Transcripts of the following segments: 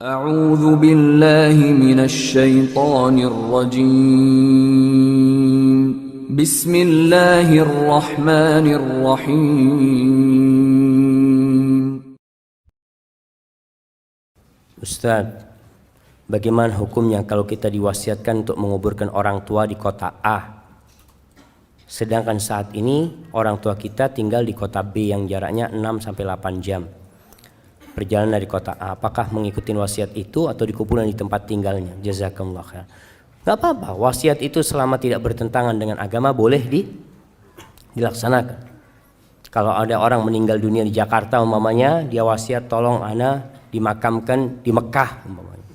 أعوذ بالله من الشيطان الرجيم بسم الله الرحمن الرحيم. Ustaz, bagaimana hukumnya kalau kita diwasiatkan untuk menguburkan orang tua di kota A, sedangkan saat ini orang tua kita tinggal di kota B yang jaraknya 6-8 jam perjalanan dari kota A? Apakah mengikuti wasiat itu atau dikuburkan di tempat tinggalnya? Jazakumullah khair. Gak apa-apa, wasiat itu selama tidak bertentangan dengan agama boleh dilaksanakan. Kalau ada orang meninggal dunia di Jakarta umpamanya, dia wasiat tolong ana dimakamkan di Mekah umpamanya.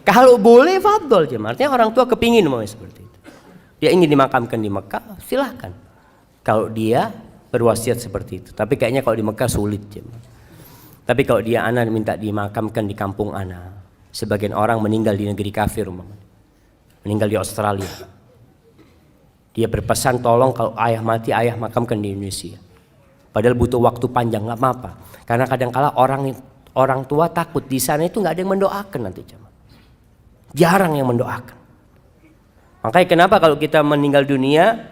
Kalau boleh fadol, artinya orang tua kepingin umpamanya seperti itu. Dia ingin dimakamkan di Mekah, silahkan. Kalau dia berwasiat seperti itu. Tapi kayaknya kalau di Mekah sulit. Tapi kalau dia ana minta dimakamkan di kampung ana, sebagian orang meninggal di negeri kafir umpamanya, meninggal di Australia, dia berpesan tolong kalau ayah mati ayah makamkan di Indonesia. Padahal butuh waktu panjang, nggak apa-apa. Karena kadang-kala orang tua takut di sana itu nggak ada yang mendoakan nanti. Jarang yang mendoakan. Makanya kenapa kalau kita meninggal dunia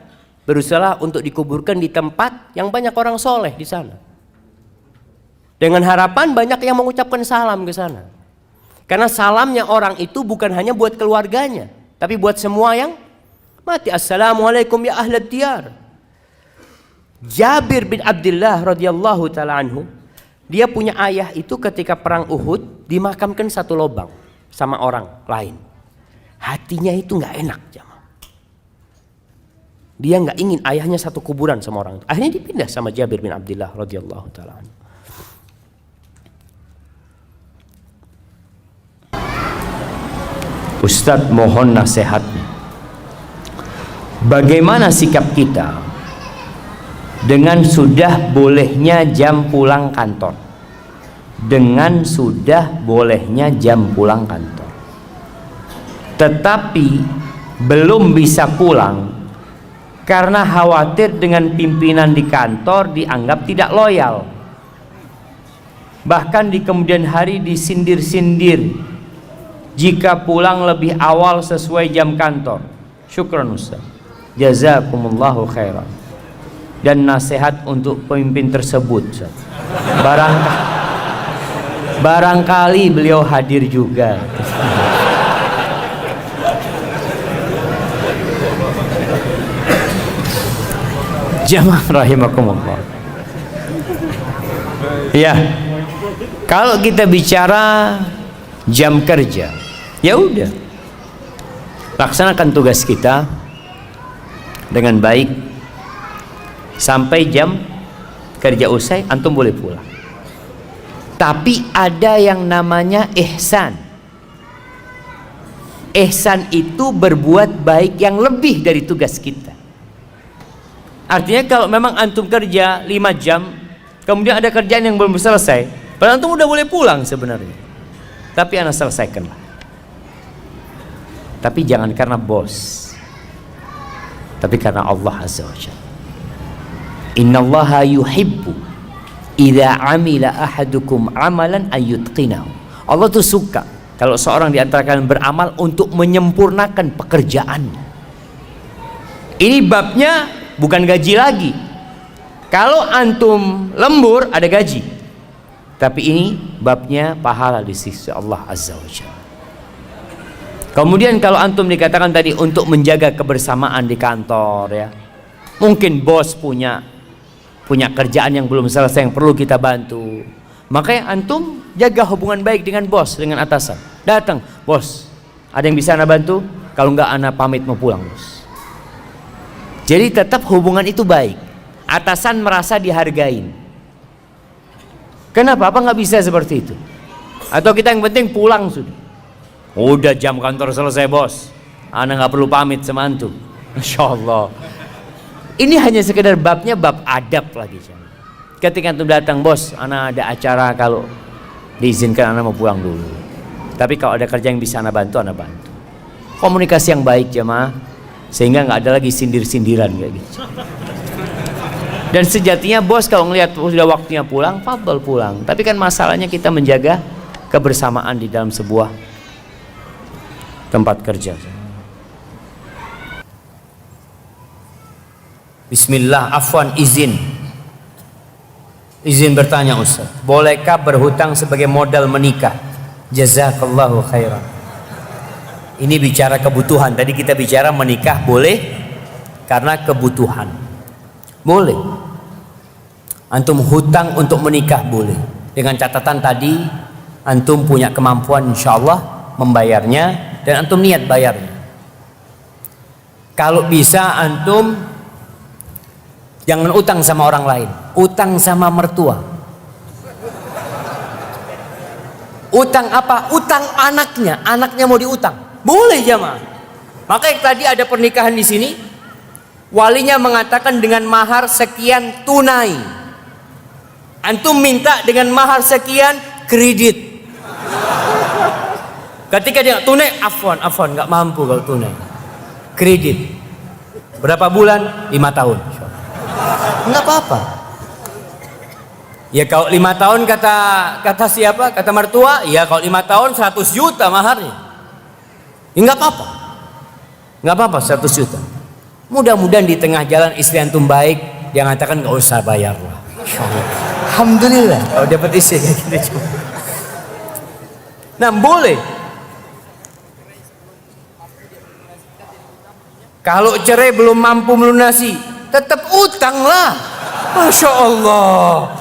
berusaha untuk dikuburkan di tempat yang banyak orang soleh di sana. Dengan harapan banyak yang mengucapkan salam ke sana. Karena salamnya orang itu bukan hanya buat keluarganya, tapi buat semua yang mati. Assalamualaikum ya ahlad diyar. Jabir bin Abdullah radhiyallahu taala anhu, dia punya ayah itu ketika perang Uhud dimakamkan satu lubang sama orang lain. Hatinya itu nggak enak, jamaah. Dia nggak ingin ayahnya satu kuburan sama orang itu. Akhirnya dipindah sama Jabir bin Abdullah radhiyallahu taala anhu. Ustadz, mohon nasihatnya. Bagaimana sikap kita dengan sudah bolehnya jam pulang kantor? Dengan sudah bolehnya jam pulang kantor, tetapi belum bisa pulang karena khawatir dengan pimpinan di kantor dianggap tidak loyal. Bahkan di kemudian hari disindir-sindir jika pulang lebih awal sesuai jam kantor. Syukran Ustaz, jazakumullahu khairan. Dan nasihat untuk pemimpin tersebut, Ustaz. Barangkali beliau hadir juga. Jamaah rahimakumullah. Ya, kalau kita bicara jam kerja, ya udah, laksanakan tugas kita dengan baik sampai jam kerja usai, antum boleh pulang. Tapi ada yang namanya ihsan. Ihsan itu berbuat baik yang lebih dari tugas kita. Artinya kalau memang antum kerja 5 jam, kemudian ada kerjaan yang belum selesai, padahal antum udah boleh pulang sebenarnya, tapi anda selesaikanlah. Tapi jangan karena bos, tapi karena Allah Azza wa Jalla. Innallaha yuhibbu idza amila ahadukum amalan ayyutqinahu. Allah tuh suka kalau seorang di antara kalian beramal untuk menyempurnakan pekerjaannya. Ini babnya bukan gaji lagi. Kalau antum lembur ada gaji, tapi ini babnya pahala di sisi Allah Azza wa Jalla. Kemudian kalau antum dikatakan tadi untuk menjaga kebersamaan di kantor, ya, mungkin bos punya kerjaan yang belum selesai yang perlu kita bantu, makanya antum jaga hubungan baik dengan bos, dengan atasan. Datang, bos, ada yang bisa anda bantu? Kalau enggak anda pamit mau pulang, bos. Jadi tetap hubungan itu baik. Atasan merasa dihargain. Kenapa? Apa nggak bisa seperti itu? Atau kita yang penting pulang sudah. Udah jam kantor selesai, bos. Ana nggak perlu pamit sama antum. Masya Allah. Ini hanya sekedar babnya bab adab lagi. Ketika antum datang, bos, ana ada acara, kalau diizinkan ana mau pulang dulu. Tapi kalau ada kerja yang bisa ana bantu, ana bantu. Komunikasi yang baik, jemaah. Sehingga nggak ada lagi sindir-sindiran kayak gitu. Dan sejatinya bos kalau ngelihat sudah waktunya pulang, fadhol pulang. Tapi kan masalahnya kita menjaga kebersamaan di dalam sebuah tempat kerja. Bismillah, afwan, izin bertanya Ustaz, bolehkah berhutang sebagai modal menikah? Jazakallahu khairan. Ini bicara kebutuhan. Tadi kita bicara menikah boleh karena kebutuhan. Boleh. Antum hutang untuk menikah boleh. Dengan catatan tadi antum punya kemampuan insyaallah membayarnya dan antum niat bayarnya. Kalau bisa antum jangan utang sama orang lain, utang sama mertua. Utang apa? Utang anaknya, anaknya mau diutang. Boleh jamaah. Makanya tadi ada pernikahan di sini, walinya mengatakan dengan mahar sekian tunai. Antum minta dengan mahar sekian kredit. Ketika dia tunai, afwan, nggak mampu kalau tunai. Kredit. Berapa bulan? 5 tahun. Enggak apa-apa. Ya kalau 5 tahun kata siapa? Kata mertua, ya kalau 5 tahun 100 juta maharnya. Ya enggak apa-apa. Enggak apa-apa 100 juta. Mudah-mudahan di tengah jalan istri antum baik, dia mengatakan enggak usah bayar lah. Alhamdulillah kalau dapat istri kayak gitu. Nah, boleh. Kalau cerai belum mampu melunasi, tetap utang lah. Masya Allah.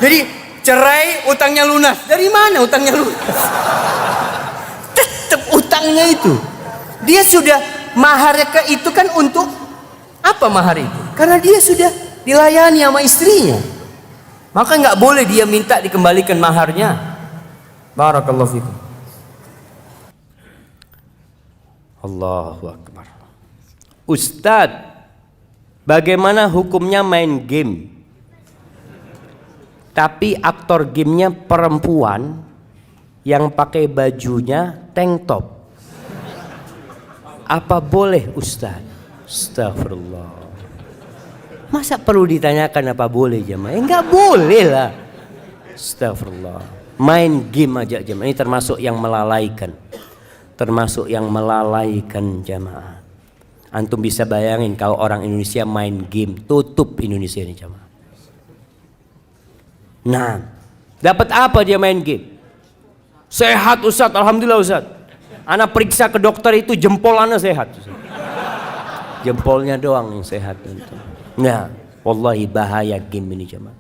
Jadi cerai utangnya lunas. Dari mana utangnya lunas? Tetap utangnya itu. Dia sudah maharnya itu kan untuk apa mahar itu? Karena dia sudah dilayani sama istrinya. Maka nggak boleh dia minta dikembalikan maharnya. Barakallahu fikum. Allahu Akbar. Ustadz, bagaimana hukumnya main game tapi aktor gamenya perempuan yang pakai bajunya tank top? Apa boleh Ustadz? Astagfirullah. Masa perlu ditanyakan apa boleh jemaah? Enggak boleh lah. Astagfirullah. Main game aja jemaah. Ini termasuk yang melalaikan. Termasuk yang melalaikan jemaah. Antum bisa bayangin kalau orang Indonesia main game, tutup Indonesia ini jemaah. Nah, dapat apa dia main game? Sehat Ustaz, alhamdulillah Ustaz. Anak periksa ke dokter itu jempol anak sehat. Ustaz. Jempolnya doang yang sehat itu. Nah, wallahi bahaya game ini jemaah.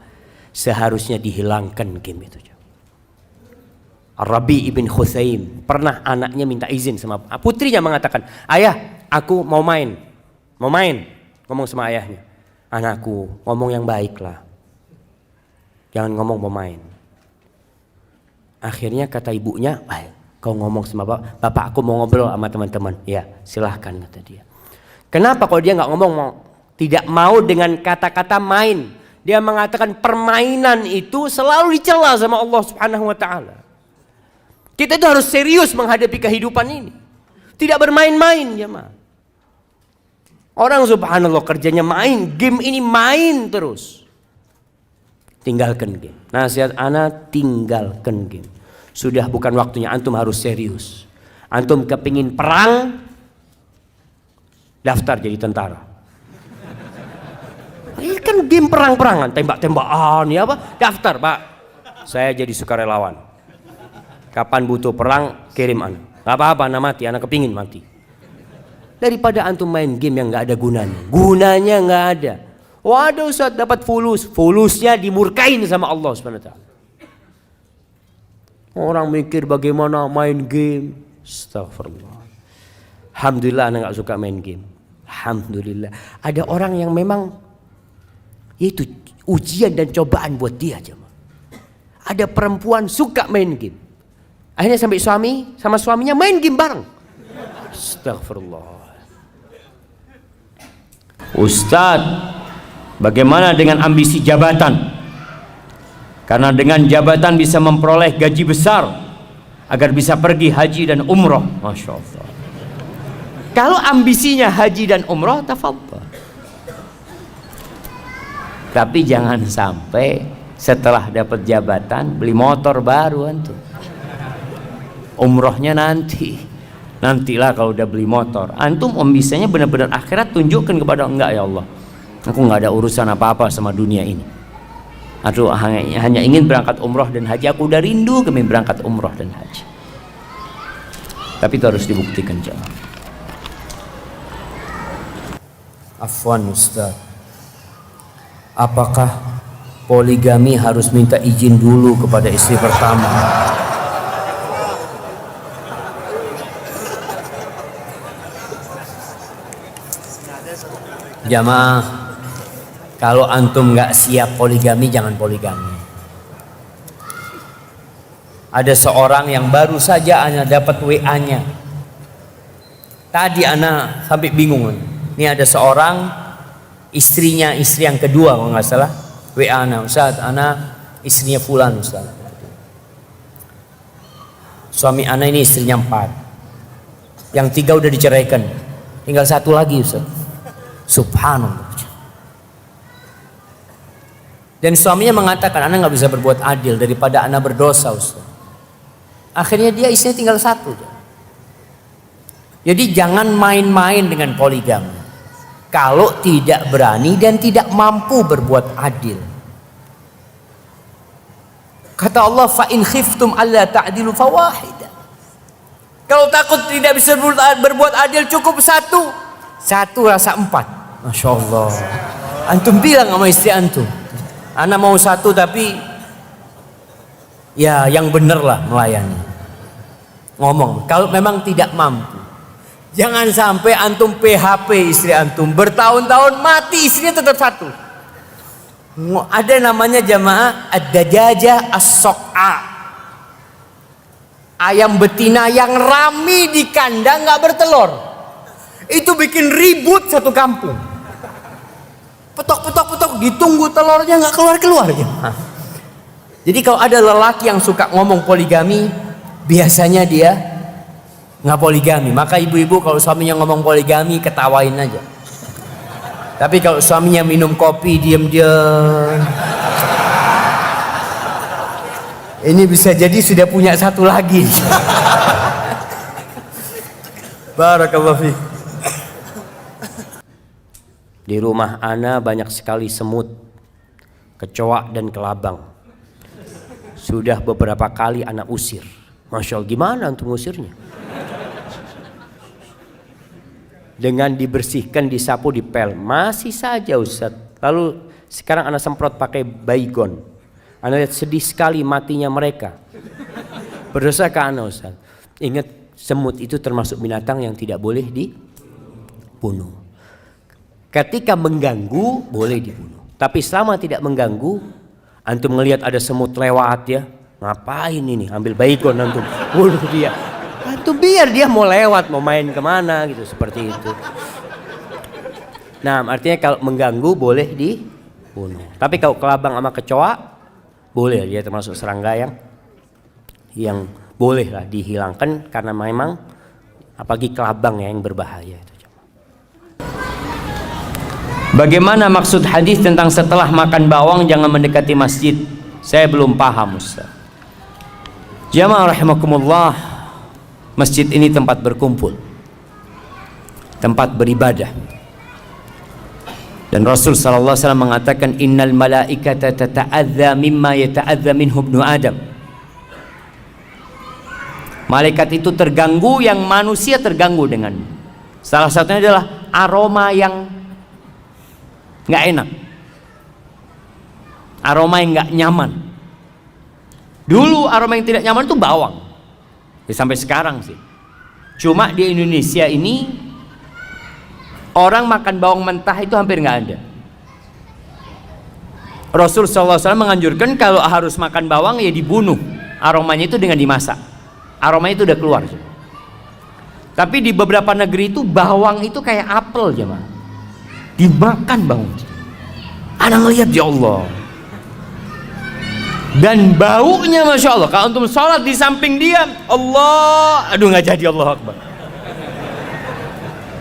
Seharusnya dihilangkan game itu jemaah. Rabi ibn Khusaim pernah anaknya minta izin sama putrinya, mengatakan, ayah aku mau main, ngomong sama ayahnya, anakku ngomong yang baik lah, jangan ngomong mau main. Akhirnya kata ibunya, kau ngomong sama bapak aku mau ngobrol sama teman-teman. Ya silahkan kata dia. Kenapa kalau dia nggak ngomong, tidak mau dengan kata-kata main, dia mengatakan permainan itu selalu dicela sama Allah Subhanahu Wa Taala. Kita itu harus serius menghadapi kehidupan ini. Tidak bermain-main jemaah. Orang subhanallah kerjanya main, game ini main terus. Tinggalkan game. Nasihat anak, tinggalkan game. Sudah bukan waktunya, antum harus serius. Antum kepingin perang, daftar jadi tentara. Ini kan game perang-perangan, tembak-tembakan ya apa? Daftar Pak, saya jadi sukarelawan. Kapan butuh perang kirim anak. Gak apa-apa anak mati, anak kepingin mati. Daripada antum main game yang gak ada gunanya. Gunanya gak ada. Waduh Ustaz dapat fulus. Fulusnya dimurkain sama Allah SWT. Orang mikir bagaimana main game. Astagfirullah. Alhamdulillah anak gak suka main game. Alhamdulillah. Ada orang yang memang itu ujian dan cobaan buat dia aja. Ada perempuan suka main game. Akhirnya sampai sama suaminya main game bareng. Astagfirullah. Ustadz, bagaimana dengan ambisi jabatan? Karena dengan jabatan bisa memperoleh gaji besar agar bisa pergi haji dan umroh. Masya Allah. Kalau ambisinya haji dan umroh, tafadhal. Tapi jangan sampai setelah dapat jabatan beli motor baru antum. Umrohnya nantilah kalau udah beli motor. Antum bisanya benar-benar akhirat, tunjukkan kepada enggak ya Allah, aku nggak ada urusan apa-apa sama dunia ini. Aku hanya ingin berangkat umroh dan haji. Aku udah rindu kami berangkat umroh dan haji. Tapi itu harus dibuktikan jemaah. Afwan Ustaz, apakah poligami harus minta izin dulu kepada istri pertama? Jamaah, kalau antum nggak siap poligami, jangan poligami. Ada seorang yang baru saja ana dapat WA-nya. Tadi ana sampai bingung. Ini ada seorang istrinya, istri yang kedua kalau nggak salah, WA ana, Ustaz, ana istrinya fulan Ustaz. Suami ana ini istrinya 4. Yang 3 udah diceraikan. Tinggal 1 lagi Ustaz. Subhanallah. Dan suaminya mengatakan, ana nggak bisa berbuat adil daripada ana berdosa Ustaz. Akhirnya dia istrinya tinggal 1. Jadi jangan main-main dengan poligami kalau tidak berani dan tidak mampu berbuat adil. Kata Allah, fa in khiftum alla ta'dilu fawahida. Kalau takut tidak bisa berbuat adil, cukup 1 rasa 4. Masya Allah. Antum bilang sama istri antum, ana mau 1 tapi ya yang bener lah melayani. Ngomong kalau memang tidak mampu. Jangan sampai antum PHP istri antum, bertahun-tahun mati istrinya tetap 1. Ada namanya jamaah ad-dajajah as-soq'a, ayam betina yang rami di kandang nggak bertelur. Itu bikin ribut satu kampung. Petok, ditunggu telurnya nggak keluar ya. Jadi kalau ada lelaki yang suka ngomong poligami, biasanya dia nggak poligami. Maka ibu-ibu kalau suaminya ngomong poligami, ketawain aja. Tapi kalau suaminya minum kopi diam-diam, ini bisa jadi sudah punya 1 lagi. Barakallahu fiik. Di rumah ana banyak sekali semut, kecoa dan kelabang. Sudah beberapa kali ana usir. Masya Allah, gimana untuk ngusirnya? Dengan dibersihkan, disapu, dipel, masih saja Ustaz. Lalu sekarang ana semprot pakai baygon. Ana lihat sedih sekali matinya mereka. Berdosa ke ana Ustaz. Ingat, semut itu termasuk binatang yang tidak boleh dibunuh. Ketika mengganggu boleh dibunuh. Tapi selama tidak mengganggu, antum melihat ada semut lewat ya, ngapain ini? Ambil baygon antum, bunuh dia. Antum biar dia mau lewat, mau main kemana gitu, seperti itu. Nah, artinya kalau mengganggu boleh dibunuh. Tapi kalau kelabang sama kecoa, boleh, dia termasuk serangga yang bolehlah dihilangkan karena memang apalagi kelabang yang berbahaya itu. Bagaimana maksud hadis tentang setelah makan bawang jangan mendekati masjid? Saya belum paham Ustaz. Jamaah rahimakumullah, masjid ini tempat berkumpul, tempat beribadah. Dan Rasul sallallahu alaihi wasallam mengatakan innal malaikata tata'adza mimma yata'adza minhu ibnu Adam. Malaikat itu terganggu yang manusia terganggu dengan. Salah satunya adalah aroma yang nggak enak, aroma yang nggak nyaman. Dulu aroma yang tidak nyaman itu bawang, ya, sampai sekarang sih. Cuma di Indonesia ini orang makan bawang mentah itu hampir nggak ada. Rasul SAW menganjurkan kalau harus makan bawang ya dibunuh, aromanya itu dengan dimasak, aromanya itu udah keluar. Tapi di beberapa negeri itu bawang itu kayak apel jemaah, dimakan bawang. Ana ngelihat ya Allah, dan baunya Masya Allah. Kalau antum sholat di samping dia, Allah, aduh nggak jadi, Allah Akbar,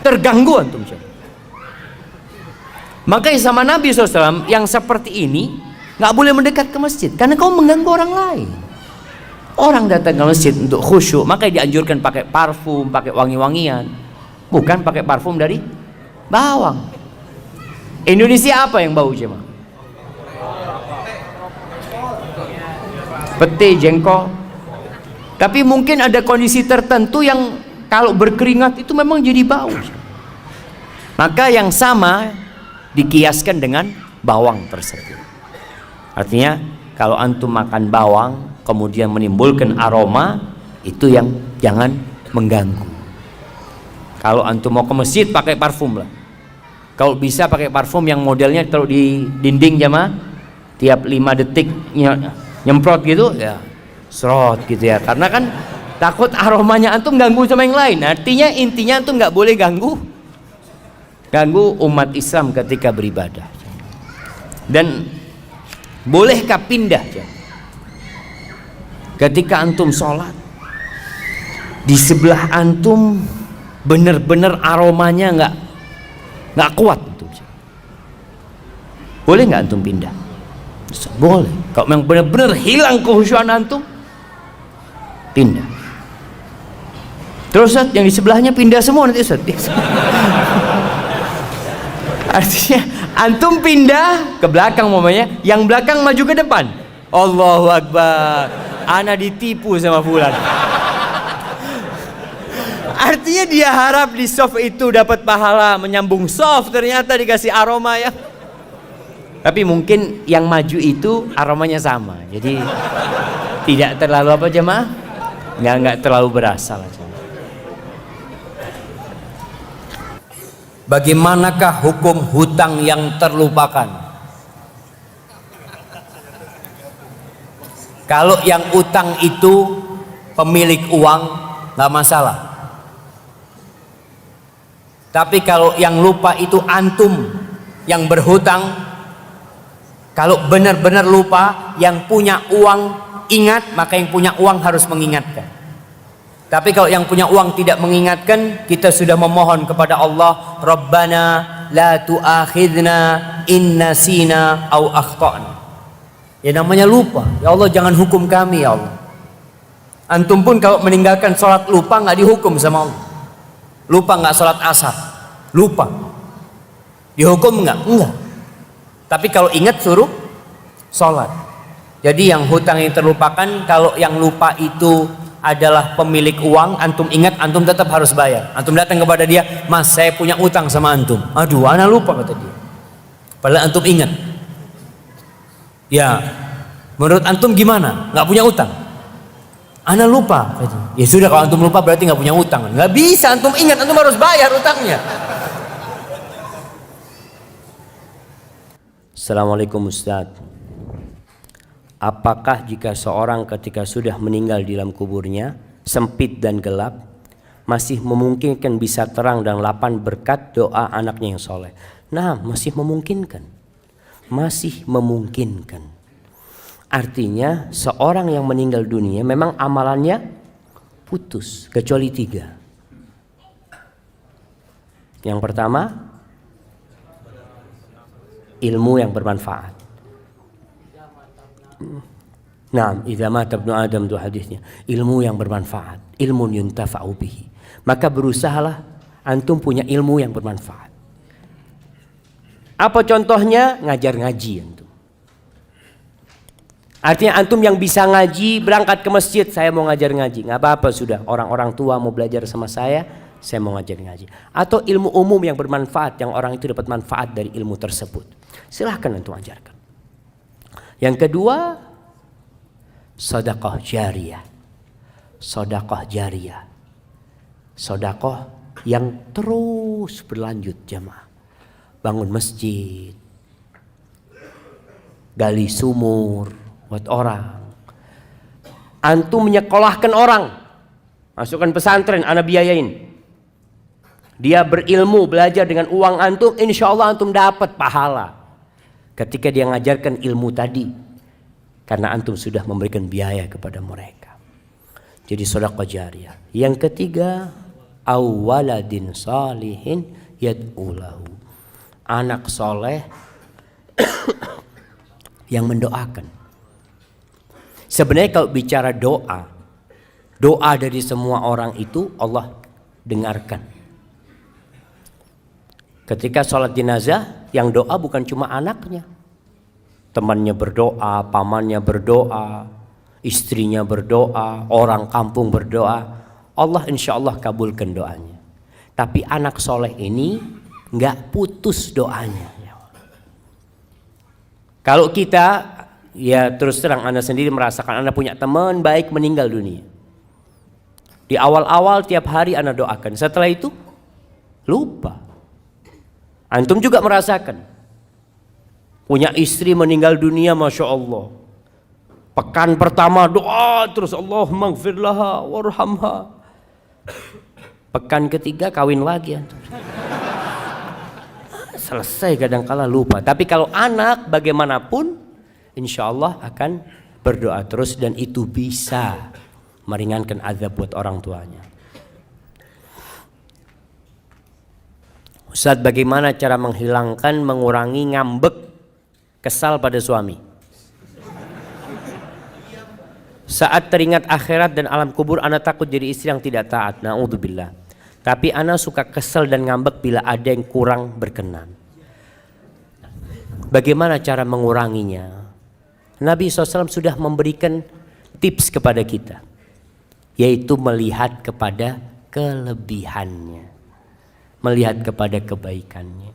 terganggu antum. Makanya sama Nabi SAW yang seperti ini nggak boleh mendekat ke masjid karena kau mengganggu orang lain. Orang datang ke masjid untuk khusyuk, makanya dianjurkan pakai parfum, pakai wangi-wangian, bukan pakai parfum dari bawang. Indonesia apa yang bau jemaah? Pete, jengkol. Tapi mungkin ada kondisi tertentu yang kalau berkeringat itu memang jadi bau. Maka yang sama dikiaskan dengan bawang tersebut. Artinya kalau antum makan bawang kemudian menimbulkan aroma, itu yang jangan mengganggu. Kalau antum mau ke masjid pakai parfum lah. Kalau bisa pakai parfum yang modelnya taruh di dinding jamaah, tiap 5 detik nyemprot gitu ya, serot gitu ya. Karena kan takut aromanya antum ganggu sama yang lain. Artinya intinya antum nggak boleh ganggu umat Islam ketika beribadah. Dan bolehkah pindah ketika antum sholat di sebelah antum bener-bener aromanya nggak kuat antum, boleh nggak antum pindah? Boleh. Kalau memang bener-bener hilang kekhusyuan antum, pindah. Terus Ustaz, yang di sebelahnya pindah semua nanti Ustaz. Artinya antum pindah ke belakang umpamanya, yang belakang maju ke depan. Allahu Akbar, ana ditipu sama fulan. Artinya dia harap di soft itu dapat pahala menyambung soft, ternyata dikasih aroma ya. Tapi mungkin yang maju itu aromanya sama, jadi tidak terlalu apa jemaah, nggak terlalu berasa lah. Bagaimanakah hukum hutang yang terlupakan? Kalau yang utang itu pemilik uang nggak masalah. Tapi kalau yang lupa itu antum yang berhutang, kalau benar-benar lupa, yang punya uang ingat, maka yang punya uang harus mengingatkan. Tapi kalau yang punya uang tidak mengingatkan, kita sudah memohon kepada Allah, Rabbana la tu'akhidna in nasina au akhtana. Ya namanya lupa. Ya Allah jangan hukum kami ya Allah. Antum pun kalau meninggalkan sholat lupa nggak dihukum sama Allah. Lupa nggak sholat asar, lupa. Dihukum nggak? Enggak. Tapi kalau ingat suruh sholat. Jadi yang hutang yang terlupakan, kalau yang lupa itu adalah pemilik uang, antum ingat, antum tetap harus bayar. Antum datang kepada dia, Mas saya punya utang sama antum. Aduh, ana lupa kata dia. Padahal antum ingat. Ya, menurut antum gimana? Nggak punya utang? Ana lupa. Ya sudah, kalau antum lupa berarti nggak punya utang. Nggak bisa, antum ingat, antum harus bayar utangnya. Assalamualaikum Ustaz. Apakah jika seorang ketika sudah meninggal di dalam kuburnya sempit dan gelap, masih memungkinkan bisa terang dan lapang berkat doa anaknya yang soleh? Nah, masih memungkinkan. Masih memungkinkan. Artinya seorang yang meninggal dunia memang amalannya putus kecuali 3. Yang pertama, ilmu yang bermanfaat. Nah, idza mata ibnu Adam itu hadisnya, ilmu yang bermanfaat, ilmun yuntafa'u bihi. Maka berusahalah antum punya ilmu yang bermanfaat. Apa contohnya? Ngajar ngaji antum. Artinya antum yang bisa ngaji berangkat ke masjid, saya mau ngajar ngaji, nggak apa-apa sudah. Orang-orang tua mau belajar sama saya mau ngajar ngaji. Atau ilmu umum yang bermanfaat, yang orang itu dapat manfaat dari ilmu tersebut. Silahkan antum ajarkan. Yang kedua, sedekah jariyah. Sedekah jariyah. Sedekah yang terus berlanjut jemaah. Bangun masjid, gali sumur buat orang. Antum menyekolahkan orang, masukkan pesantren, ana biayain. Dia berilmu, belajar dengan uang antum, insya Allah antum dapat pahala ketika dia mengajarkan ilmu tadi, karena antum sudah memberikan biaya kepada mereka. Jadi sedekah jariyah. Yang ketiga, awaladin salihin yad'ulahu. anak soleh yang mendoakan. Sebenarnya kalau bicara doa dari semua orang itu Allah dengarkan. Ketika sholat jenazah, yang doa bukan cuma anaknya, temannya berdoa, pamannya berdoa, istrinya berdoa, orang kampung berdoa. Allah insya Allah kabulkan doanya. Tapi anak soleh ini nggak putus doanya. Kalau kita, ya terus terang Anda sendiri merasakan Anda punya teman baik meninggal dunia. Di awal-awal tiap hari Anda doakan, setelah itu lupa. Antum juga merasakan punya istri meninggal dunia, Masya Allah. Pekan pertama doa terus, Allahumma gfir laha warhamha. Pekan ketiga kawin lagi antum. Selesai, kadangkala lupa. Tapi kalau anak bagaimanapun insya Allah akan berdoa terus, dan itu bisa meringankan azab buat orang tuanya. Ustaz, bagaimana cara mengurangi ngambek kesal pada suami? Saat teringat akhirat dan alam kubur, ana takut jadi istri yang tidak taat. Na'udzubillah. Tapi ana suka kesal dan ngambek bila ada yang kurang berkenan. Bagaimana cara menguranginya? Nabi SAW sudah memberikan tips kepada kita, yaitu melihat kepada kelebihannya, melihat kepada kebaikannya.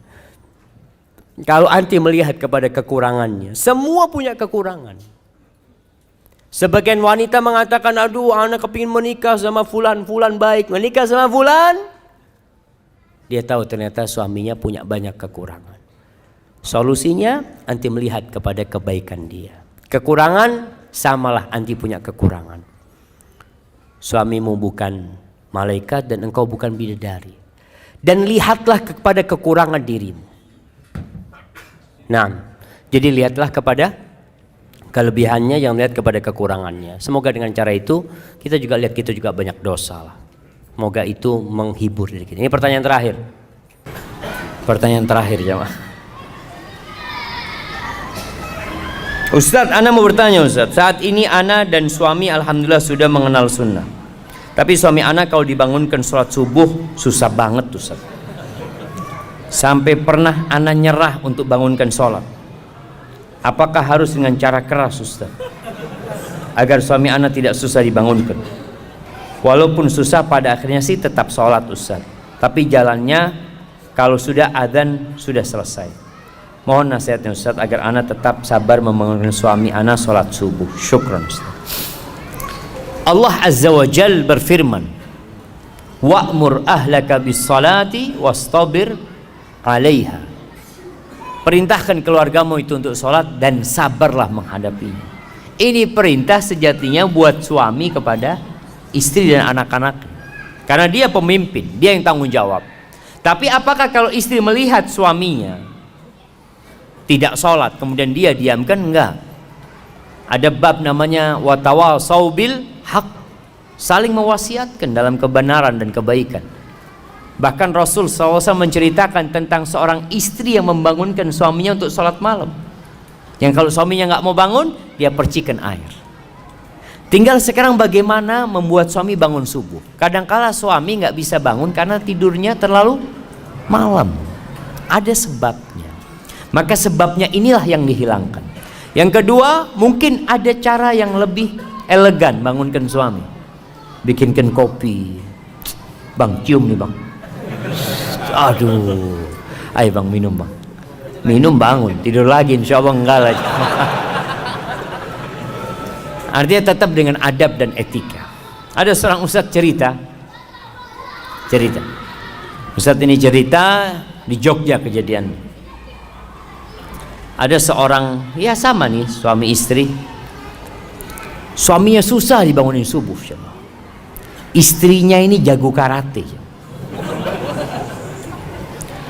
Kalau anti melihat kepada kekurangannya, semua punya kekurangan. Sebagian wanita mengatakan, aduh anak kepingin menikah sama fulan, fulan baik, menikah sama fulan. Dia tahu ternyata suaminya punya banyak kekurangan. Solusinya anti melihat kepada kebaikan dia. Kekurangan samalah anti punya kekurangan. Suamimu bukan malaikat dan engkau bukan bidadari. Dan lihatlah kepada kekurangan dirimu. Nah, jadi lihatlah kepada kelebihannya, yang lihat kepada kekurangannya. Semoga dengan cara itu kita juga lihat kita juga banyak dosa lah. Semoga itu menghibur diri kita. Ini pertanyaan terakhir. Pertanyaan terakhir jemaah. Ustadz, ana mau bertanya Ustadz. Saat ini ana dan suami alhamdulillah sudah mengenal sunnah. Tapi suami ana kalau dibangunkan sholat subuh susah banget Ustadz. Sampai pernah ana nyerah untuk bangunkan sholat. Apakah harus dengan cara keras Ustaz, agar suami ana tidak susah dibangunkan? Walaupun susah pada akhirnya sih tetap sholat Ustaz, tapi jalannya kalau sudah adzan sudah selesai. Mohon nasihatnya Ustaz agar ana tetap sabar membangunkan suami ana sholat subuh. Syukran Ustaz. Allah Azza wa Jal berfirman, wa'mur ahlaka bis salati wastabir 'alaiha. Perintahkan keluargamu itu untuk sholat dan sabarlah menghadapinya. Ini perintah sejatinya buat suami kepada istri dan anak-anak, karena dia pemimpin, dia yang tanggung jawab. Tapi apakah kalau istri melihat suaminya tidak sholat kemudian dia diamkan? Enggak. Ada bab namanya watawasau bil haq, saling mewasiatkan dalam kebenaran dan kebaikan. Bahkan Rasul SAW menceritakan tentang seorang istri yang membangunkan suaminya untuk sholat malam, yang kalau suaminya nggak mau bangun, dia percikan air. Tinggal sekarang bagaimana membuat suami bangun subuh. Kadangkala suami nggak bisa bangun karena tidurnya terlalu malam. Ada sebabnya. Maka sebabnya inilah yang dihilangkan. Yang kedua, mungkin ada cara yang lebih elegan bangunkan suami. Bikinkan kopi. Bang, cium nih bang. Aduh, ayo bang minum bang. Minum bangun, tidur lagi insya Allah enggak lah. Artinya tetap dengan adab dan etika. Ada seorang ustadz cerita. Ustadz ini cerita di Jogja kejadian. Ada seorang, ya sama nih suami istri. Suaminya susah dibangunin subuh. Istrinya ini jago karate.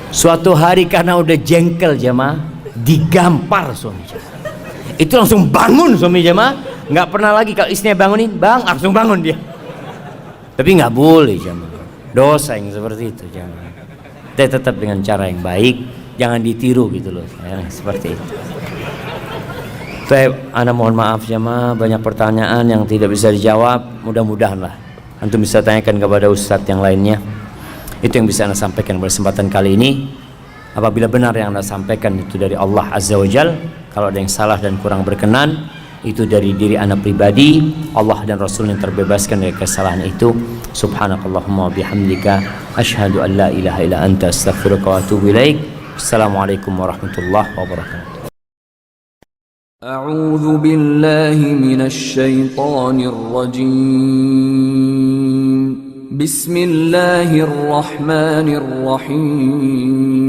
Suatu hari karena udah jengkel jemaah, digampar suami jemaah. Itu langsung bangun suami jemaah, nggak pernah lagi kalau istrinya bangunin, bang langsung bangun dia. Tapi nggak boleh jemaah, dosa yang seperti itu jemaah. Kita tetap dengan cara yang baik, jangan ditiru gitu loh ya, seperti itu. Baik, ana mohon maaf jamaah, banyak pertanyaan yang tidak bisa dijawab. Mudah-mudahan lah antum bisa tanyakan kepada ustadz yang lainnya. Itu yang bisa ana sampaikan pada kesempatan kali ini. Apabila benar yang anda sampaikan itu dari Allah Azza wa Jal, kalau ada yang salah dan kurang berkenan, itu dari diri anda pribadi. Allah dan Rasul yang terbebaskan dari kesalahan itu. Subhanakallahumma wa bihamdika asyhadu an la ilaha illa anta astaghfiruka wa atubu ilaik. Assalamualaikum warahmatullahi wabarakatuh. أعوذ بالله من الشيطان الرجيم بسم الله الرحمن الرحيم